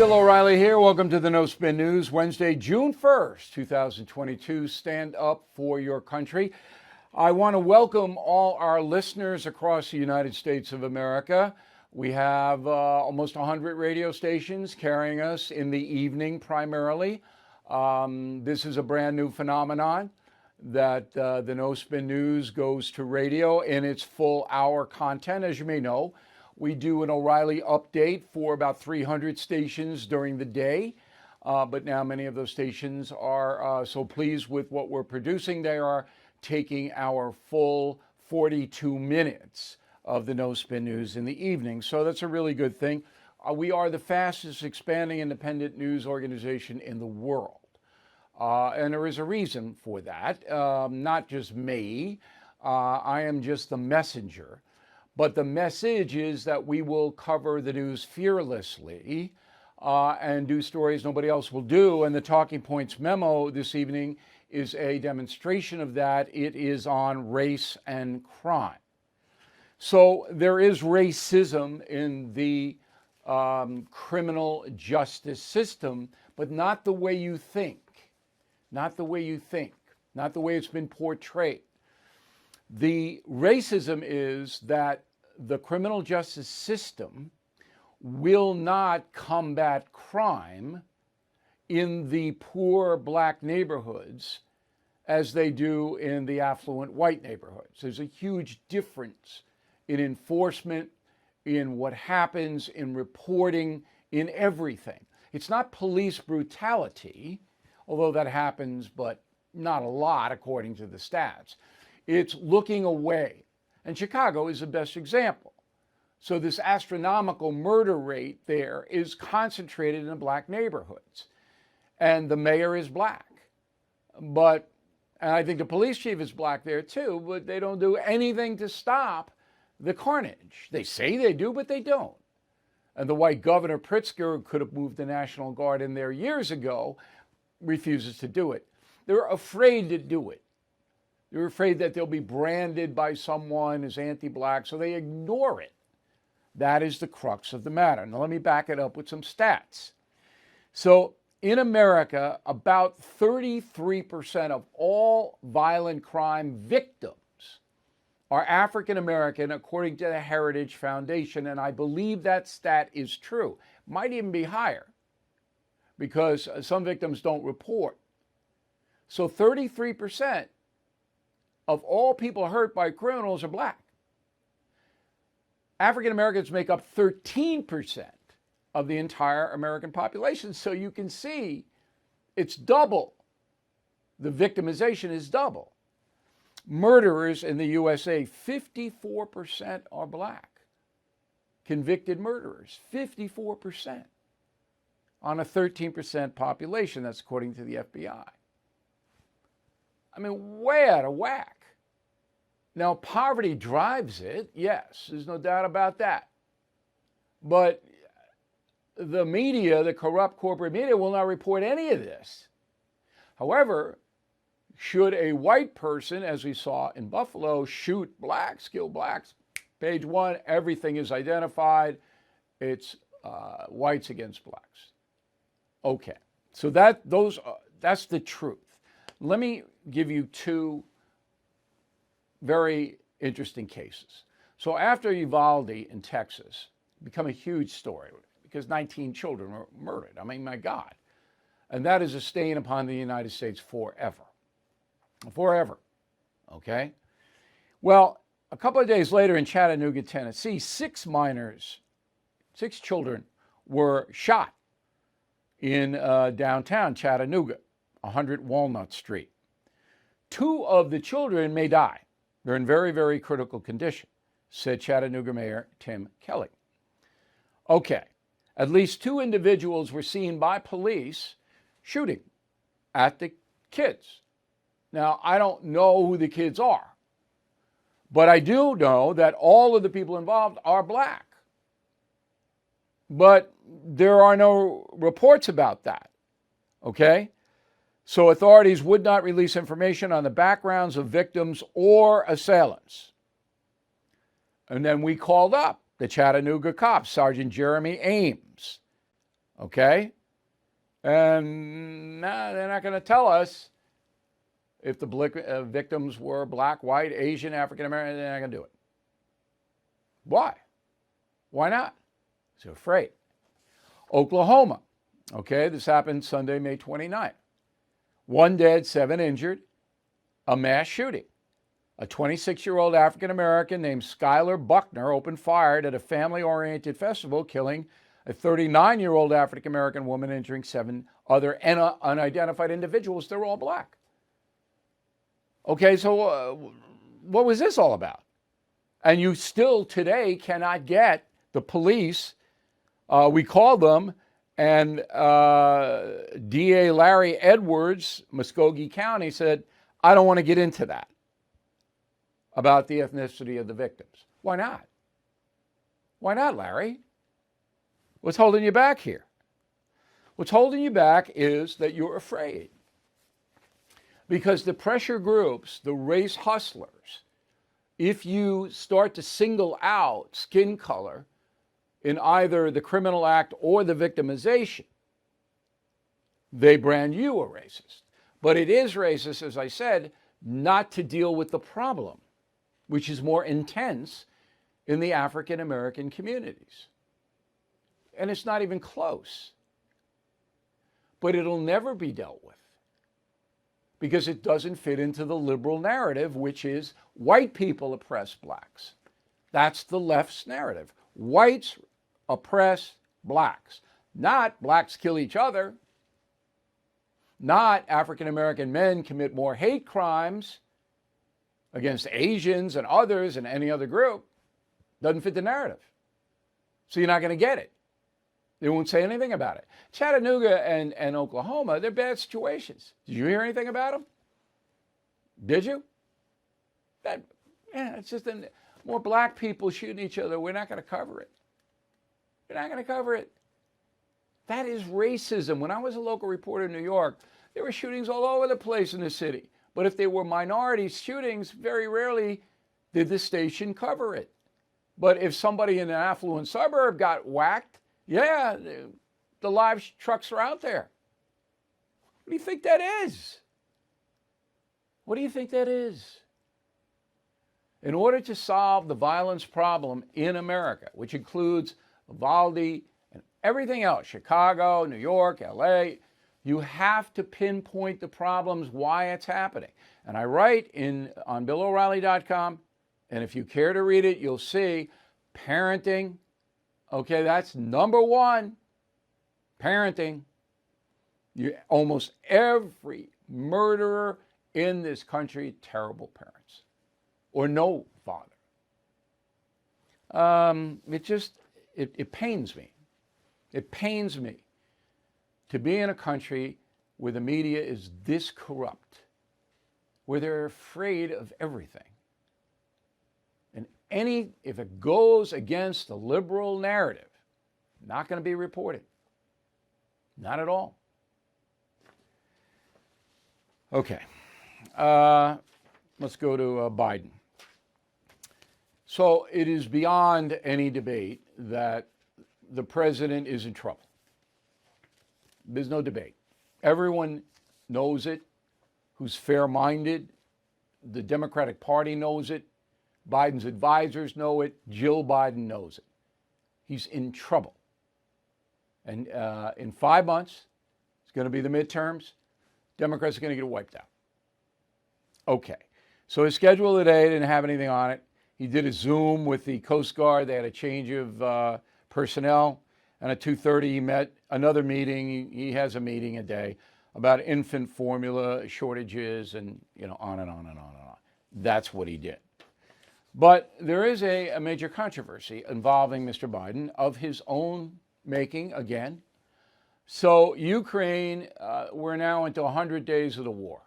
Bill O'Reilly here. Welcome to the No Spin News, Wednesday, June 1st, 2022. Stand up for your country. I want to welcome all our listeners across the United States of America. We have almost 100 radio stations carrying us in the evening primarily. This is a brand new phenomenon that the No Spin News goes to radio in its full hour content. As you may know, we do an O'Reilly update for about 300 stations during the day, but now many of those stations are so pleased with what we're producing, they are taking our full 42 minutes of the No Spin News in the evening. So that's a really good thing. We are the fastest expanding independent news organization in the world. And there is a reason for that, not just me. I am just the messenger. But the message is that we will cover the news fearlessly and do stories nobody else will do. And the Talking Points memo this evening is a demonstration of that. It is on race and crime. So there is racism in the criminal justice system, but not the way you think. Not the way you think. Not the way it's been portrayed. The racism is that the criminal justice system will not combat crime in the poor black neighborhoods as they do in the affluent white neighborhoods. There's a huge difference in enforcement, in what happens, in reporting, in everything. It's not police brutality, although that happens, but not a lot according to the stats. It's looking away. And Chicago is the best example. So this astronomical murder rate there is concentrated in the black neighborhoods. And the mayor is black. And I think the police chief is black there too, but they don't do anything to stop the carnage. They say they do, but they don't. And the white governor, Pritzker, who could have moved the National Guard in there years ago, refuses to do it. They're afraid to do it. They're afraid that they'll be branded by someone as anti-black, so they ignore it. That is the crux of the matter. Now, let me back it up with some stats. So, in America, about 33% of all violent crime victims are African American, according to the Heritage Foundation, and I believe that stat is true. Might even be higher, because some victims don't report. So 33% of all people hurt by criminals are black. African Americans make up 13% of the entire American population. So you can see it's double. The victimization is double. Murderers in the USA, 54% are black. Convicted murderers, 54%. On a 13% population, that's according to the FBI. I mean, way out of whack. Now, poverty drives it, yes, there's no doubt about that. But the media, the corrupt corporate media, will not report any of this. However, should a white person, as we saw in Buffalo, shoot blacks, kill blacks, page one, everything is identified. It's whites against blacks. Okay, so that's the truth. Let me give you two very interesting cases. So after Uvalde in Texas, become a huge story because 19 children were murdered. I mean, my God. And that is a stain upon the United States forever. Forever. Okay? Well, a couple of days later in Chattanooga, Tennessee, 6 children were shot in downtown Chattanooga, 100 Walnut Street. 2 of the children may die. They're in very, very critical condition, said Chattanooga Mayor Tim Kelly. Okay, at least 2 individuals were seen by police shooting at the kids. Now, I don't know who the kids are, but I do know that all of the people involved are black. But there are no reports about that, okay? So authorities would not release information on the backgrounds of victims or assailants. And then we called up the Chattanooga cops, Sergeant Jeremy Ames. Okay? And they're not going to tell us if the victims were black, white, Asian, African American. They're not going to do it. Why? Why not? They're afraid. Oklahoma. Okay, this happened Sunday, May 29th. 1 dead, 7 injured. A mass shooting. A 26-year-old African American named Skylar Buckner opened fire at a family-oriented festival, killing a 39-year-old African American woman, injuring 7 other unidentified individuals. They're all black. Okay, so what was this all about? And you still today cannot get the police. We called them, and DA Larry Edwards, Muskogee County, said, I don't want to get into that about the ethnicity of the victims. Why not? Why not, Larry? What's holding you back here? What's holding you back is that you're afraid. Because the pressure groups, the race hustlers, if you start to single out skin color in either the criminal act or the victimization, they brand you a racist. But it is racist, as I said, not to deal with the problem, which is more intense in the African American communities. And it's not even close. But it'll never be dealt with because it doesn't fit into the liberal narrative, which is white people oppress blacks. That's the left's narrative. Whites oppress blacks. Not blacks kill each other. Not African American men commit more hate crimes against Asians and others and any other group. Doesn't fit the narrative. So you're not going to get it. They won't say anything about it. Chattanooga and Oklahoma, they're bad situations. Did you hear anything about them? Did you? It's just more black people shooting each other. We're not going to cover it. We're not going to cover it. That is racism. When I was a local reporter in New York, there were shootings all over the place in the city. But if they were minority shootings, very rarely did the station cover it. But if somebody in an affluent suburb got whacked, yeah, the live trucks are out there. What do you think that is? What do you think that is? In order to solve the violence problem in America, which includes Uvalde and everything else, Chicago, New York, LA, you have to pinpoint the problems, why it's happening. And I write on BillO'Reilly.com, and if you care to read it, you'll see parenting. Okay, that's number one. Parenting. Almost every murderer in this country, terrible parents. Or no father. It pains me. It pains me to be in a country where the media is this corrupt, where they're afraid of everything. And if it goes against the liberal narrative, not going to be reported. Not at all. Okay. Let's go to Biden. So it is beyond any debate that the president is in trouble. There's no debate. Everyone knows it who's fair-minded. The Democratic Party knows it. Biden's advisors know it. Jill Biden knows it. He's in trouble. And in 5 months, it's going to be the midterms. Democrats are going to get wiped out. Okay. So his schedule today didn't have anything on it. He did a Zoom with the Coast Guard. They had a change of personnel. And at 2:30, he met another meeting. He has a meeting a day about infant formula shortages and, on and on and on and on. That's what he did. But there is a major controversy involving Mr. Biden of his own making again. So Ukraine, we're now into 100 days of the war.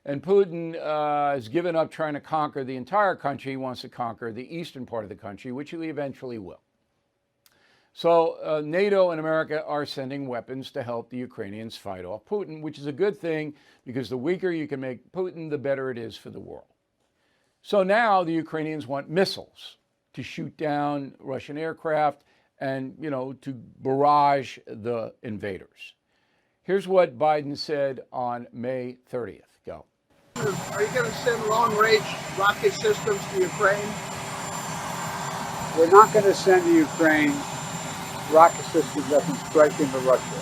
And Putin has given up trying to conquer the entire country. He wants to conquer the eastern part of the country, which he eventually will. So NATO and America are sending weapons to help the Ukrainians fight off Putin, which is a good thing because the weaker you can make Putin, the better it is for the world. So now the Ukrainians want missiles to shoot down Russian aircraft and, to barrage the invaders. Here's what Biden said on May 30th. Go. Are you going to send long-range rocket systems to Ukraine? We're not going to send to Ukraine rocket systems that can strike into Russia.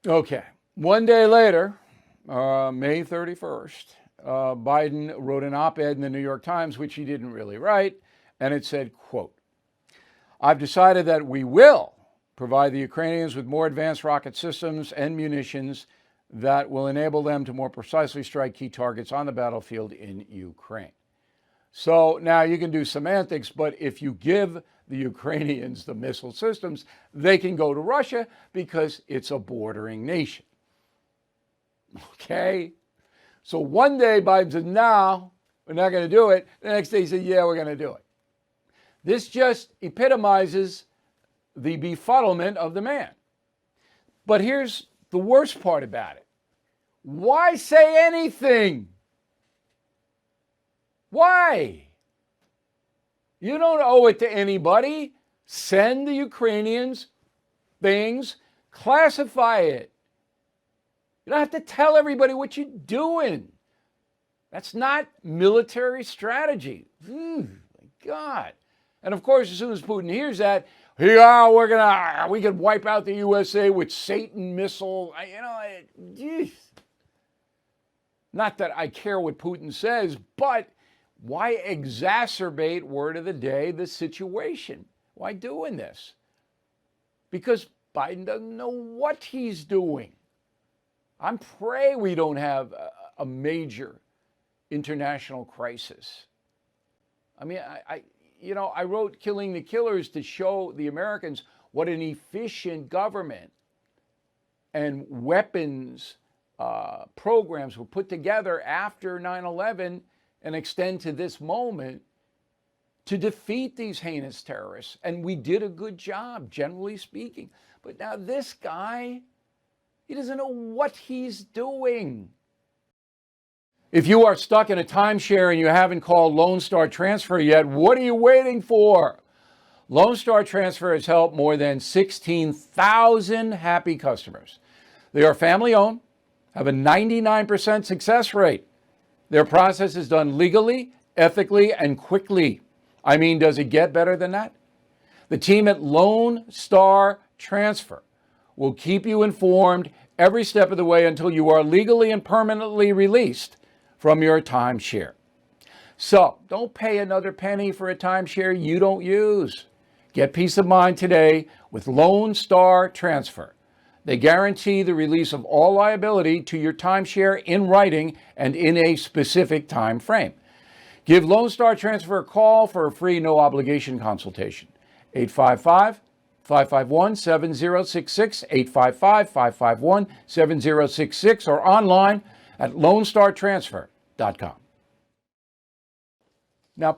Okay. One day later, May 31st, Biden wrote an op-ed in the New York Times, which he didn't really write, and it said, quote, "I've decided that we will provide the Ukrainians with more advanced rocket systems and munitions that will enable them to more precisely strike key targets on the battlefield in Ukraine." So now you can do semantics, but if you give the Ukrainians the missile systems, they can go to Russia because it's a bordering nation. Okay? So one day Biden said, no, we're not going to do it. The next day he said, yeah, we're going to do it. This just epitomizes the befuddlement of the man. But here's the worst part about it. Why say anything? Why? You don't owe it to anybody. Send the Ukrainians things, classify it. You don't have to tell everybody what you're doing. That's not military strategy. My God. And of course, as soon as Putin hears that, we could wipe out the USA with Satan missile. Not that I care what Putin says, but why exacerbate, word of the day, the situation? Why doing this? Because Biden doesn't know what he's doing. I'm praying we don't have a major international crisis. I mean, I wrote Killing the Killers to show the Americans what an efficient government and weapons programs were put together after 9/11 and extend to this moment to defeat these heinous terrorists. And we did a good job, generally speaking. But now this guy, he doesn't know what he's doing. If you are stuck in a timeshare and you haven't called Lone Star Transfer yet, what are you waiting for? Lone Star Transfer has helped more than 16,000 happy customers. They are family owned, have a 99% success rate. Their process is done legally, ethically, and quickly. I mean, does it get better than that? The team at Lone Star Transfer will keep you informed every step of the way until you are legally and permanently released from your timeshare. So don't pay another penny for a timeshare you don't use. Get peace of mind today with Lone Star Transfer. They guarantee the release of all liability to your timeshare in writing and in a specific time frame. Give Lone Star Transfer a call for a free no-obligation consultation. 855-551-7066, 855-551-7066, or online at lonestartransfer.com. Now,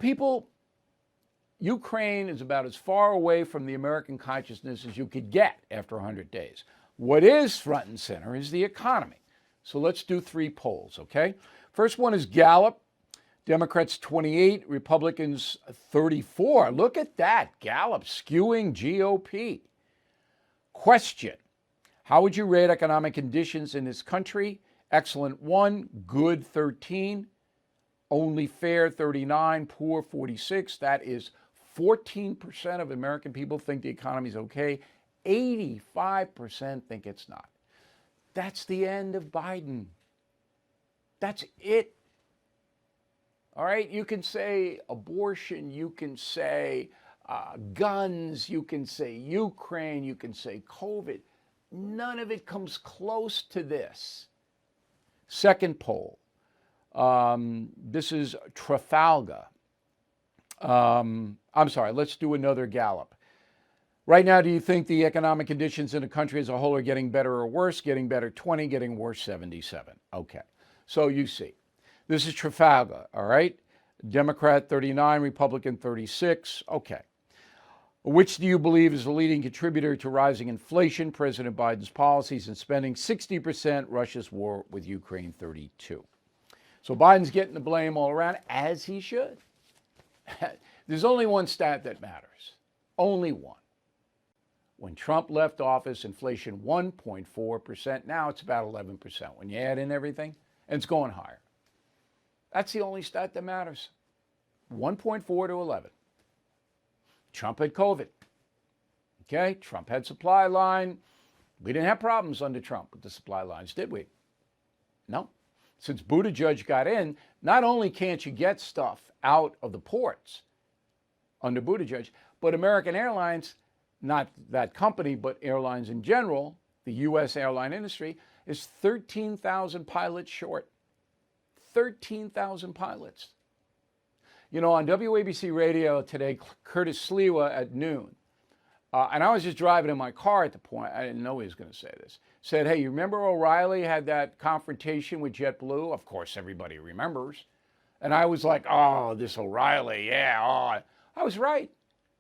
Ukraine is about as far away from the American consciousness as you could get after 100 days. What is front and center is the economy. So let's do 3 polls, okay? First one is Gallup. Democrats 28, Republicans 34. Look at that. Gallup skewing GOP. Question: how would you rate economic conditions in this country? Excellent 1, good 13, only fair 39, poor 46. That is 14% of American people think the economy is okay. 85% think it's not. That's the end of Biden. That's it. All right, you can say abortion, you can say guns, you can say Ukraine, you can say COVID. None of it comes close to this. Second poll. This is Trafalgar. Let's do another Gallup. Right now, do you think the economic conditions in the country as a whole are getting better or worse? Getting better 20, getting worse 77. Okay, so you see. This is Trafalgar, all right? Democrat 39, Republican 36. Okay. Which do you believe is the leading contributor to rising inflation? President Biden's policies and spending, 60%, Russia's war with Ukraine, 32. So Biden's getting the blame all around, as he should. There's only one stat that matters. Only one. When Trump left office, inflation 1.4%. Now it's about 11% when you add in everything, and it's going higher. That's the only stat that matters. 1.4 to 11. Trump had COVID. Okay, Trump had supply line. We didn't have problems under Trump with the supply lines, did we? No. Since Buttigieg got in, not only can't you get stuff out of the ports under Buttigieg, but American Airlines, not that company, but airlines in general, the U.S. airline industry, is 13,000 pilots short. 13,000 pilots. You know, on WABC radio today, Curtis Sliwa at noon, and I was just driving in my car at the point, I didn't know he was going to say this, said, hey, you remember O'Reilly had that confrontation with JetBlue? Of course, everybody remembers. And I was like, oh, this O'Reilly, yeah, oh. I was right.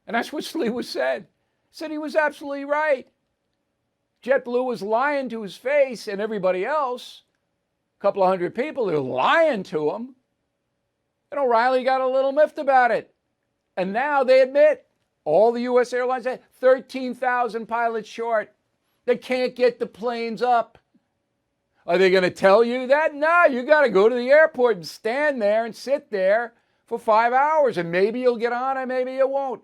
And that's what Sliwa said. Said he was absolutely right. JetBlue was lying to his face and everybody else, a couple of hundred people, they were lying to him. And O'Reilly got a little miffed about it. And now they admit, all the U.S. airlines had 13,000 pilots short. They can't get the planes up. Are they going to tell you that? No, you got to go to the airport and stand there and sit there for 5 hours. And maybe you'll get on and maybe you won't.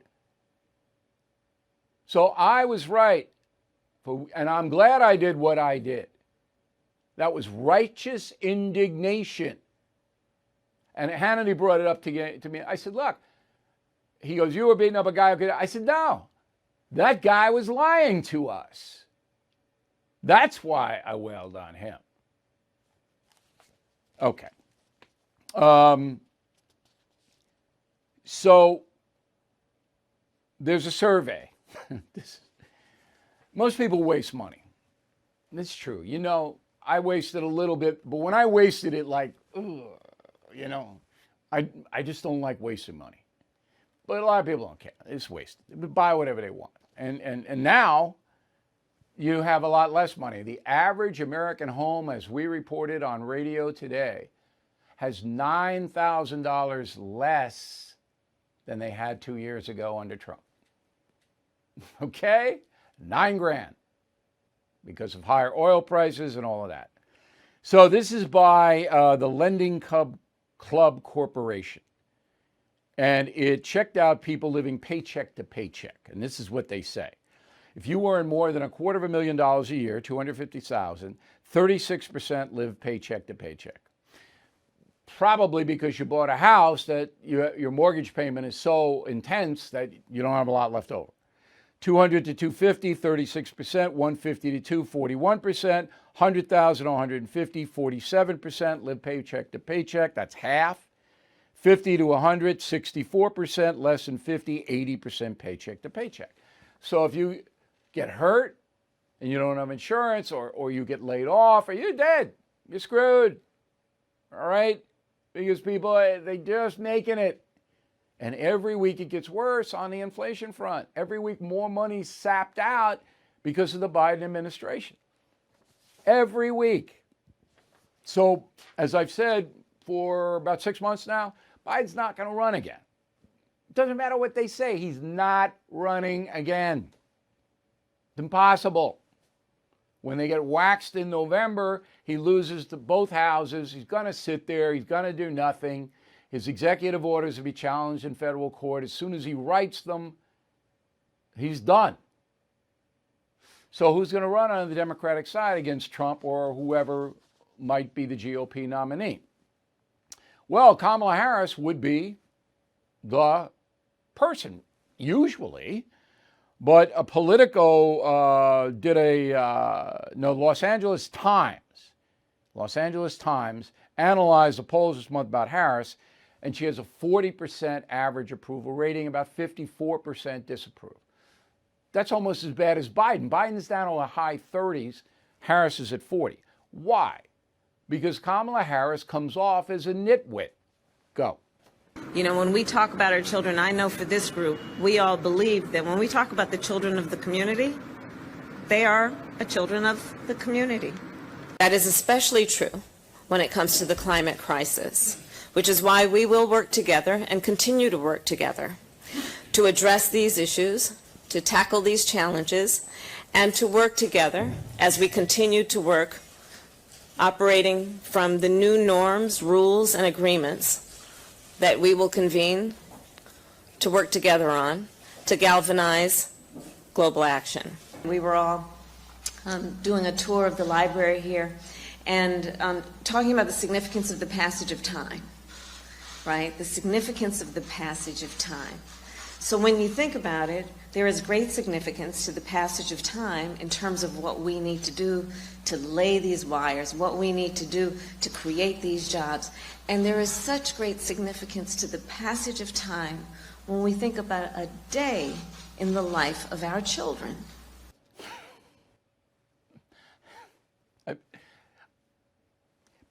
So I was right. And I'm glad I did what I did. That was righteous indignation. And Hannity brought it up to me. I said, look, he goes, you were beating up a guy. I said, no, that guy was lying to us. That's why I wailed on him. Okay. So there's a survey. Most people waste money. That's true. You know, I wasted a little bit, but when I wasted it, like, ugh, you know, I just don't like wasting money. But a lot of people don't care. They just waste it. They buy whatever they want. And now you have a lot less money. The average American home, as we reported on radio today, has $9,000 less than they had 2 years ago under Trump. Okay? $9,000 because of higher oil prices and all of that. So this is by the Lending Club Corporation. And it checked out people living paycheck to paycheck. And this is what they say. If you earn more than $250,000 a year, $250,000, 36% live paycheck to paycheck. Probably because you bought a house that your mortgage payment is so intense that you don't have a lot left over. 200 to 250, 36%, 150 to 241%, 100,000 to 150, 47% live paycheck to paycheck. That's half. 50 to 100, 64%, less than 50, 80% paycheck to paycheck. So if you get hurt and you don't have insurance or you get laid off or you're dead, you're screwed. All right? Because people, they just making it. And every week it gets worse on the inflation front. Every week more money sapped out because of the Biden administration. Every week. So, as I've said for about 6 months now, Biden's not going to run again. It doesn't matter what they say. He's not running again. It's impossible. When they get waxed in November, he loses to both houses. He's going to sit there. He's going to do nothing. His executive orders will be challenged in federal court. As soon as he writes them, he's done. So who's going to run on the Democratic side against Trump or whoever might be the GOP nominee? Well, Kamala Harris would be the person, usually. But a Politico did Los Angeles Times analyzed the polls this month about Harris, and she has a 40% average approval rating, about 54% disapprove. That's almost as bad as Biden. Biden's down to the high 30s. Harris is at 40. Why? Because Kamala Harris comes off as a nitwit. Go. You know, when we talk about our children, I know for this group, we all believe that when we talk about the children of the community, they are children of the community. That is especially true when it comes to the climate crisis, which is why we will work together and continue to work together to address these issues, to tackle these challenges, and to work together as we continue to work, operating from the new norms, rules, and agreements that we will convene to work together on to galvanize global action. We were all doing a tour of the library here and talking about the significance of the passage of time, right? The significance of the passage of time. So when you think about it, there is great significance to the passage of time in terms of what we need to do to lay these wires, what we need to do to create these jobs. And there is such great significance to the passage of time when we think about a day in the life of our children.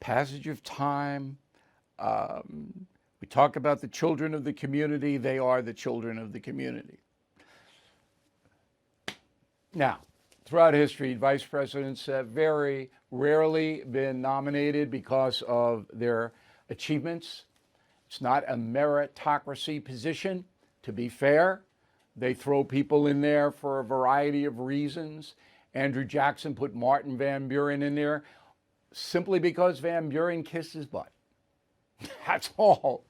Passage of time. We talk about the children of the community. They are the children of the community. Now, throughout history, vice presidents have very rarely been nominated because of their achievements. It's not a meritocracy position, to be fair. They throw people in there for a variety of reasons. Andrew Jackson put Martin Van Buren in there simply because Van Buren kissed his butt. That's all.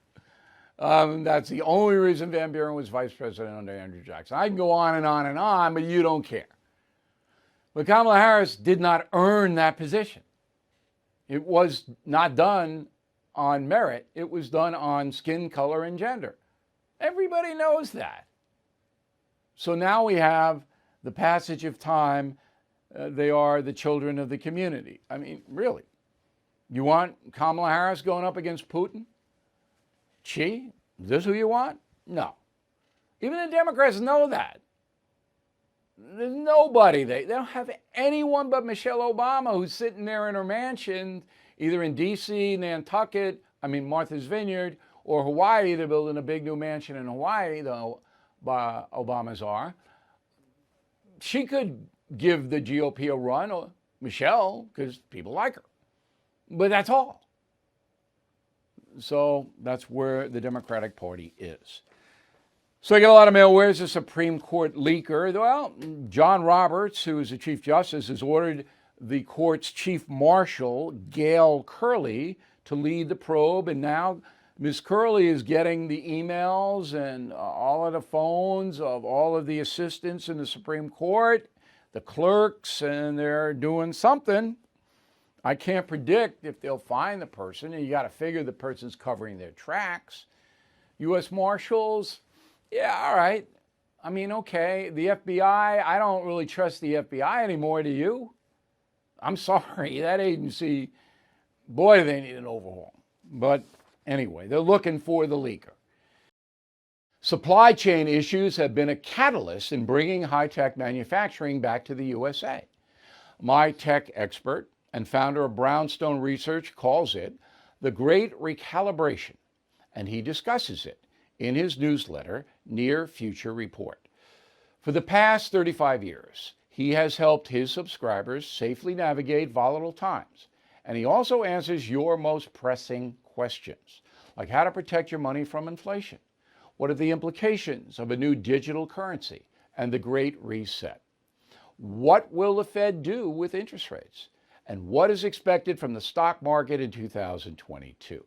That's the only reason Van Buren was vice president under Andrew Jackson. I can go on and on and on, but you don't care. But Kamala Harris did not earn that position. It was not done on merit. It was done on skin color and gender. Everybody knows that. So now we have the passage of time. They are the children of the community. I mean, really. You want Kamala Harris going up against Putin? Is this who you want? No. Even the Democrats know that. There's nobody. They don't have anyone but Michelle Obama, who's sitting there in her mansion, either in D.C., Nantucket, Martha's Vineyard, or Hawaii. They're building a big new mansion in Hawaii, the Obamas are. She could give the GOP a run, or Michelle, because people like her. But that's all. So that's where the Democratic Party is. So I get a lot of mail. Where's the Supreme Court leaker? Well, John Roberts, who is the Chief Justice, has ordered the court's Chief Marshal, Gail Curley, to lead the probe. And now Ms. Curley is getting the emails and all of the phones of all of the assistants in the Supreme Court, the clerks, and they're doing something. I can't predict if they'll find the person, and you got to figure the person's covering their tracks. U.S. Marshals, yeah, all right. Okay. The FBI, I don't really trust the FBI anymore, do you? I'm sorry, that agency, boy, they need an overhaul. But anyway, they're looking for the leaker. Supply chain issues have been a catalyst in bringing high-tech manufacturing back to the USA. My tech expert and founder of Brownstone Research calls it the Great Recalibration, and he discusses it in his newsletter, Near Future Report. For the past 35 years, he has helped his subscribers safely navigate volatile times, and he also answers your most pressing questions, like how to protect your money from inflation, what are the implications of a new digital currency and the Great Reset, what will the Fed do with interest rates, and what is expected from the stock market in 2022.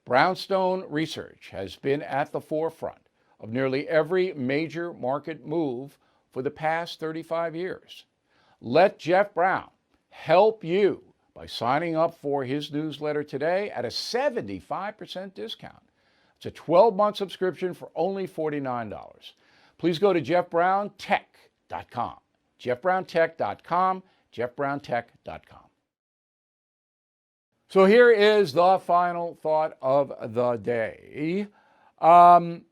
Brownstone Research has been at the forefront of nearly every major market move for the past 35 years. Let Jeff Brown help you by signing up for his newsletter today at a 75% discount. It's a 12-month subscription for only $49. Please go to jeffbrowntech.com, jeffbrowntech.com, jeffbrowntech.com. So here is the final thought of the day. I'm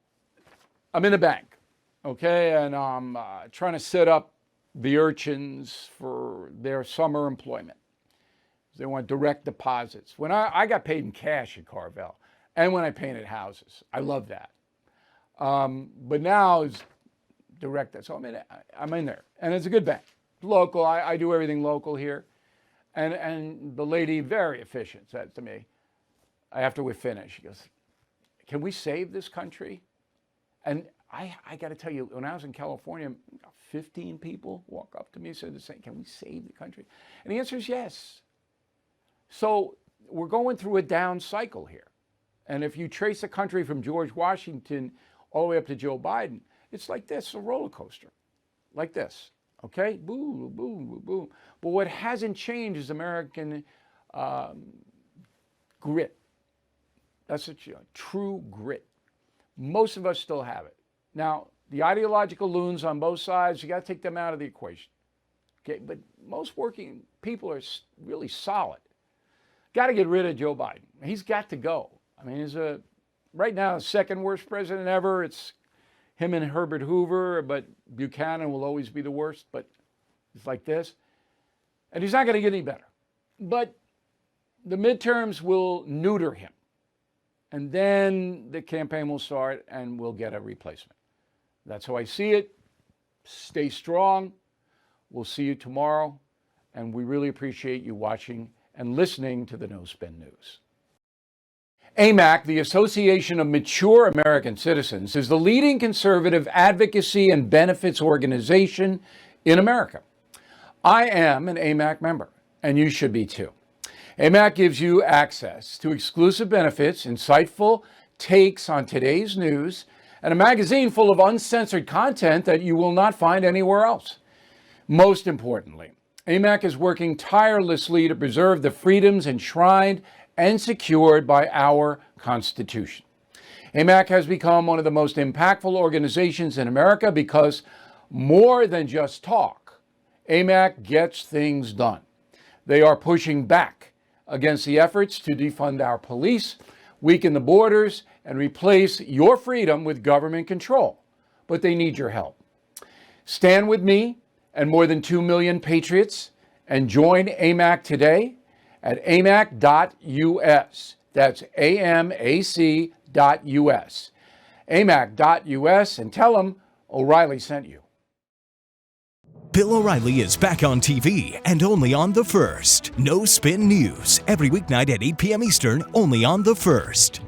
in a bank, okay, and I'm trying to set up the urchins for their summer employment. They want direct deposits. When I got paid in cash at Carvel, and when I painted houses, I love that. But now it's direct. So I'm in there, and it's a good bank, local. I do everything local here. And the lady, very efficient, said to me, after we finished, she goes, "Can we save this country?" And I got to tell you, when I was in California, 15 people walk up to me and said the same, can we save the country? And the answer is yes. So we're going through a down cycle here. And if you trace the country from George Washington all the way up to Joe Biden, it's like this, a roller coaster, like this, okay? Boom, boom, boom, boom. But what hasn't changed is American grit. That's a true grit. Most of us still have it. Now, the ideological loons on both sides, you got to take them out of the equation. Okay, but most working people are really solid. Got to get rid of Joe Biden. He's got to go. I mean, he's right now the second worst president ever. It's him and Herbert Hoover, but Buchanan will always be the worst, but it's like this. And he's not going to get any better. But the midterms will neuter him. And then the campaign will start and we'll get a replacement. That's how I see it. Stay strong. We'll see you tomorrow. And we really appreciate you watching and listening to the No Spin News. Amac, the Association of Mature American Citizens, is the leading conservative advocacy and benefits organization in America. I am an Amac member, and you should be too. Amac gives you access to exclusive benefits, insightful takes on today's news, and a magazine full of uncensored content that you will not find anywhere else. Most importantly, Amac is working tirelessly to preserve the freedoms enshrined and secured by our Constitution. Amac has become one of the most impactful organizations in America because more than just talk, Amac gets things done. They are pushing back against the efforts to defund our police, weaken the borders, and replace your freedom with government control. But they need your help. Stand with me and more than 2 million patriots and join Amac today at amac.us. That's AMAC.us. amac.us, and tell them O'Reilly sent you. Bill O'Reilly is back on TV and only on The First. No Spin News, every weeknight at 8 p.m. Eastern, only on The First.